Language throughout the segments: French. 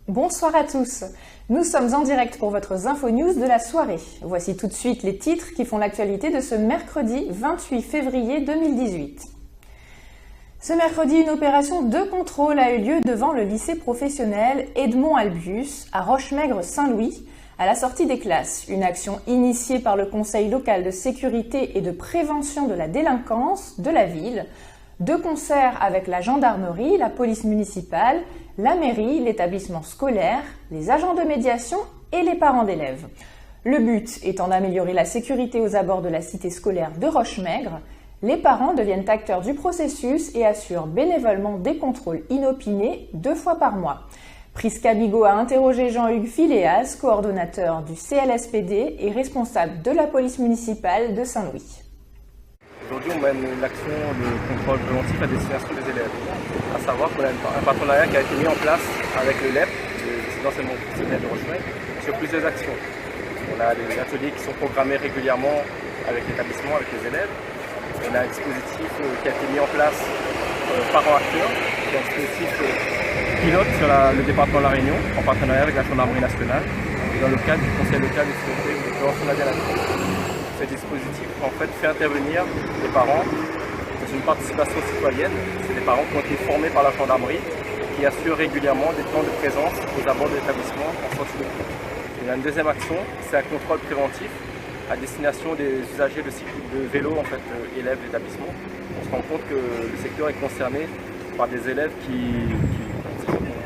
Bonsoir à tous. Nous sommes en direct pour votre Info News de la soirée. Voici tout de suite les titres qui font l'actualité de ce mercredi 28 février 2018. Ce mercredi, une opération de contrôle a eu lieu devant le lycée professionnel Edmond Albius à Rochemaigre-Saint-Louis à la sortie des classes. Une action initiée par le Conseil local de sécurité et de prévention de la délinquance de la ville, de concert avec la gendarmerie, la police municipale, la mairie, l'établissement scolaire, les agents de médiation et les parents d'élèves. Le but étant d'améliorer la sécurité aux abords de la cité scolaire de Rochemaigre, les parents deviennent acteurs du processus et assurent bénévolement des contrôles inopinés 2 fois par mois. Prisca Bigot a interrogé Jean-Hugues Philéas, coordonnateur du CLSPD et responsable de la police municipale de Saint-Louis. Aujourd'hui, on mène une action de contrôle préventif à destination des élèves. À savoir qu'on a un partenariat qui a été mis en place avec le LEP, le l'enseignement professionnel de Rochemaigre, sur plusieurs actions. On a des ateliers qui sont programmés régulièrement avec l'établissement, avec les élèves. On a un dispositif qui a été mis en place parents-acteurs, qui est un dispositif pilote sur le département de la Réunion, en partenariat avec la gendarmerie nationale, et dans le cadre du Conseil local de sécurité et de prévention de la délinquance. Ce dispositif en fait fait intervenir les parents dans une participation citoyenne. C'est des parents qui ont été formés par la gendarmerie et qui assurent régulièrement des temps de présence aux abords de l'établissement en sortie de cours. Il y a une deuxième action, c'est un contrôle préventif à destination des usagers de vélo élèves d'établissement. On se rend compte que le secteur est concerné par des élèves qui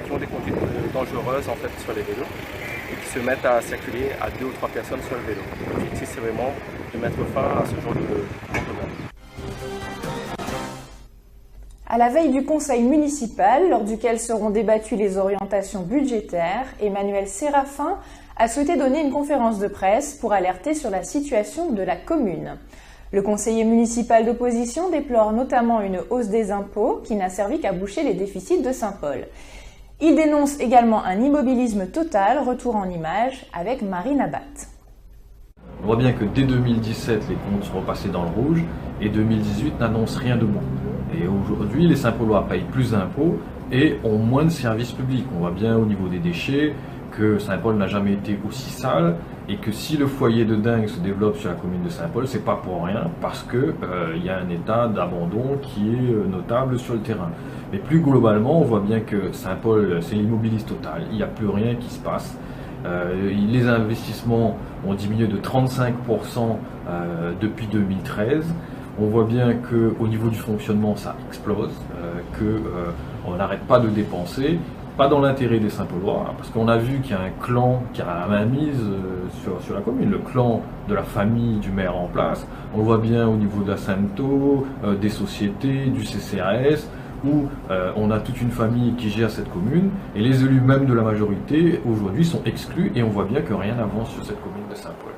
ont des conduites dangereuses sur les vélos et qui se mettent à circuler à 2 ou 3 personnes sur le vélo. L'objectif, c'est vraiment de mettre fin à ce genre de comportement. À la veille du conseil municipal, lors duquel seront débattues les orientations budgétaires, Emmanuel Séraphin a souhaité donner une conférence de presse pour alerter sur la situation de la commune. Le conseiller municipal d'opposition déplore notamment une hausse des impôts qui n'a servi qu'à boucher les déficits de Saint-Paul. Il dénonce également un immobilisme total, retour en image avec Marine Abat. On voit bien que dès 2017, les comptes sont repassés dans le rouge et 2018 n'annonce rien de bon. Et aujourd'hui, les Saint-Paulois payent plus d'impôts et ont moins de services publics. On voit bien au niveau des déchets que Saint-Paul n'a jamais été aussi sale et que si le foyer de dingue se développe sur la commune de Saint-Paul, c'est pas pour rien, parce que y a un état d'abandon qui est notable sur le terrain. Mais plus globalement, on voit bien que Saint-Paul, c'est l'immobilisme total, il n'y a plus rien qui se passe. Les investissements ont diminué de 35% depuis 2013. On voit bien qu'au niveau du fonctionnement, ça explose, qu'on n'arrête pas de dépenser. Pas dans l'intérêt des Saint-Paulois, parce qu'on a vu qu'il y a un clan qui a la main mise sur la commune, le clan de la famille du maire en place. On le voit bien au niveau de la Sainto, des sociétés, du CCAS, où on a toute une famille qui gère cette commune, et les élus même de la majorité aujourd'hui sont exclus, et on voit bien que rien n'avance sur cette commune de Saint-Paul.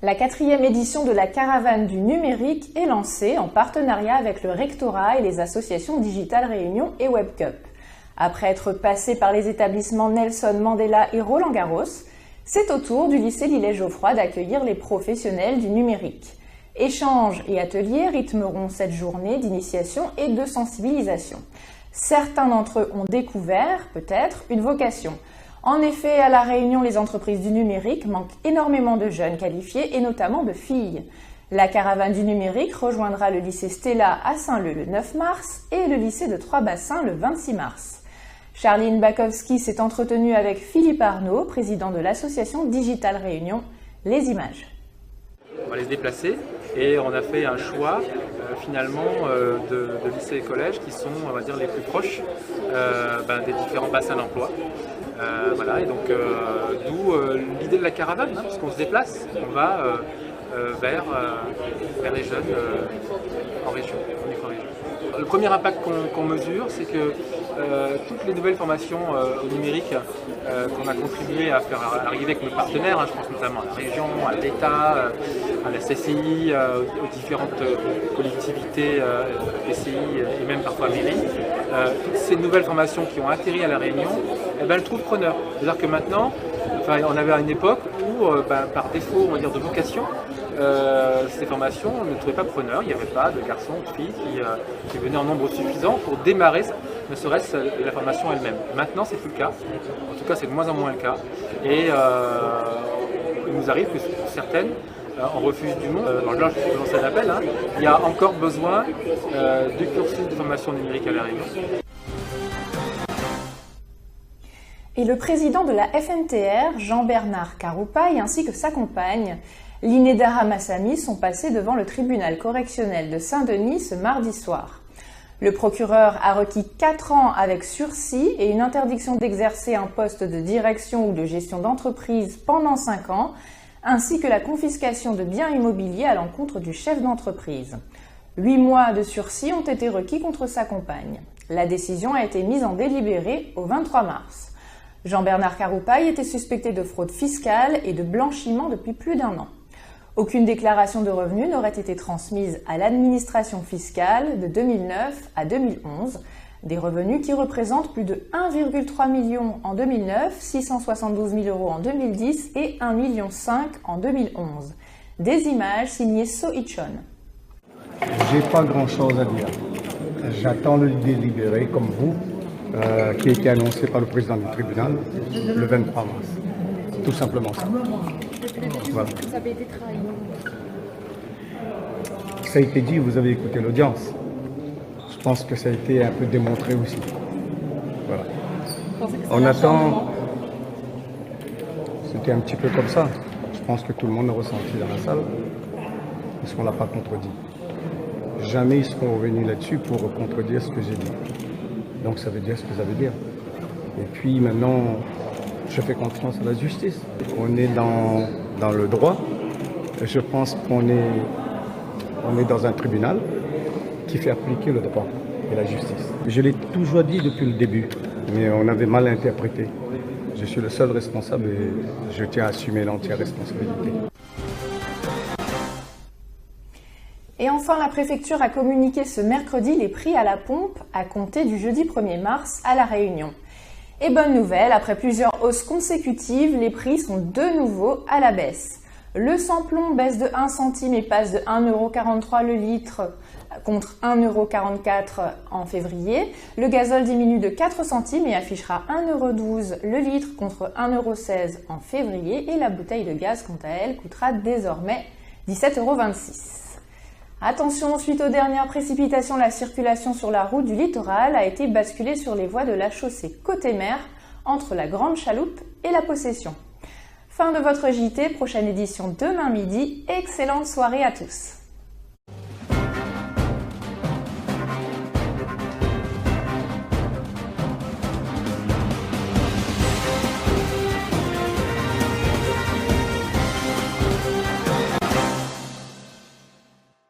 La 4e édition de la Caravane du numérique est lancée en partenariat avec le rectorat et les associations Digital Réunion et WebCup. Après être passé par les établissements Nelson Mandela et Roland Garros, c'est au tour du lycée Lillet-Geoffroy d'accueillir les professionnels du numérique. Échanges et ateliers rythmeront cette journée d'initiation et de sensibilisation. Certains d'entre eux ont découvert, peut-être, une vocation. En effet, à La Réunion, les entreprises du numérique manquent énormément de jeunes qualifiés et notamment de filles. La caravane du numérique rejoindra le lycée Stella à Saint-Leu le 9 mars et le lycée de Trois-Bassins le 26 mars. Charline Bakowski s'est entretenue avec Philippe Arnaud, président de l'association Digital Réunion. Les images. On va les déplacer et on a fait un choix finalement de lycées et collèges qui sont, on va dire, les plus proches des différents bassins d'emploi. Voilà, et donc d'où l'idée de la caravane, parce qu'on se déplace, on va vers les jeunes en région, en micro-région. Le premier impact qu'on mesure, c'est que toutes les nouvelles formations au numérique qu'on a contribué à faire arriver avec nos partenaires, je pense notamment à la région, à l'État, à la CCI, aux différentes collectivités, PCI et même parfois mairies, toutes ces nouvelles formations qui ont atterri à La Réunion, elles trouvent preneur. C'est-à-dire que maintenant, on avait à une époque où, par défaut, on va dire, de vocation, ces formations ne trouvaient pas preneur. Il n'y avait pas de garçons, de filles qui venaient en nombre suffisant pour démarrer ne serait-ce l'information elle-même. Maintenant, c'est plus le cas. En tout cas, c'est de moins en moins le cas. Et il nous arrive que certaines en refusent du monde. Alors là, je lance un appel. Il y a encore besoin du cursus de formation numérique à La Réunion. Et le président de la FNTR, Jean-Bernard Karoupaille, ainsi que sa compagne, Lineda Hamassami, sont passés devant le tribunal correctionnel de Saint-Denis ce mardi soir. Le procureur a requis 4 ans avec sursis et une interdiction d'exercer un poste de direction ou de gestion d'entreprise pendant 5 ans, ainsi que la confiscation de biens immobiliers à l'encontre du chef d'entreprise. 8 mois de sursis ont été requis contre sa compagne. La décision a été mise en délibéré au 23 mars. Jean-Bernard Karoupaille était suspecté de fraude fiscale et de blanchiment depuis plus d'1 an. Aucune déclaration de revenus n'aurait été transmise à l'administration fiscale de 2009 à 2011, des revenus qui représentent plus de 1,3 million en 2009, 672 000 € en 2010 et 1,5 million en 2011. Des images signées So Ichon. J'ai pas grand-chose à dire. J'attends le délibéré comme vous, qui a été annoncé par le président du tribunal le 23 mars. Tout simplement ça. Voilà. Vous avez été trahi. Ça a été dit, vous avez écouté l'audience. Je pense que ça a été un peu démontré aussi. Voilà. On attend. C'était un petit peu comme ça. Je pense que tout le monde l'a ressenti dans la salle. Parce qu'on ne l'a pas contredit. Jamais ils seront revenus là-dessus pour contredire ce que j'ai dit. Donc ça veut dire ce que ça veut dire. Et puis maintenant, je fais confiance à la justice. On est dans le droit. Je pense qu'on est dans un tribunal qui fait appliquer le droit et la justice. Je l'ai toujours dit depuis le début, mais on avait mal interprété. Je suis le seul responsable et je tiens à assumer l'entière responsabilité. Et enfin, la préfecture a communiqué ce mercredi les prix à la pompe à compter du jeudi 1er mars à La Réunion. Et bonne nouvelle, après plusieurs hausses consécutives, les prix sont de nouveau à la baisse. Le sans-plomb baisse de 1 centime et passe de 1,43 € le litre contre 1,44 € en février. Le gazole diminue de 4 centimes et affichera 1,12 € le litre contre 1,16 € en février. Et la bouteille de gaz, quant à elle, coûtera désormais 17,26 €. Attention, suite aux dernières précipitations, la circulation sur la route du littoral a été basculée sur les voies de la chaussée côté mer entre la Grande Chaloupe et la Possession. Fin de votre JT, prochaine édition demain midi. Excellente soirée à tous.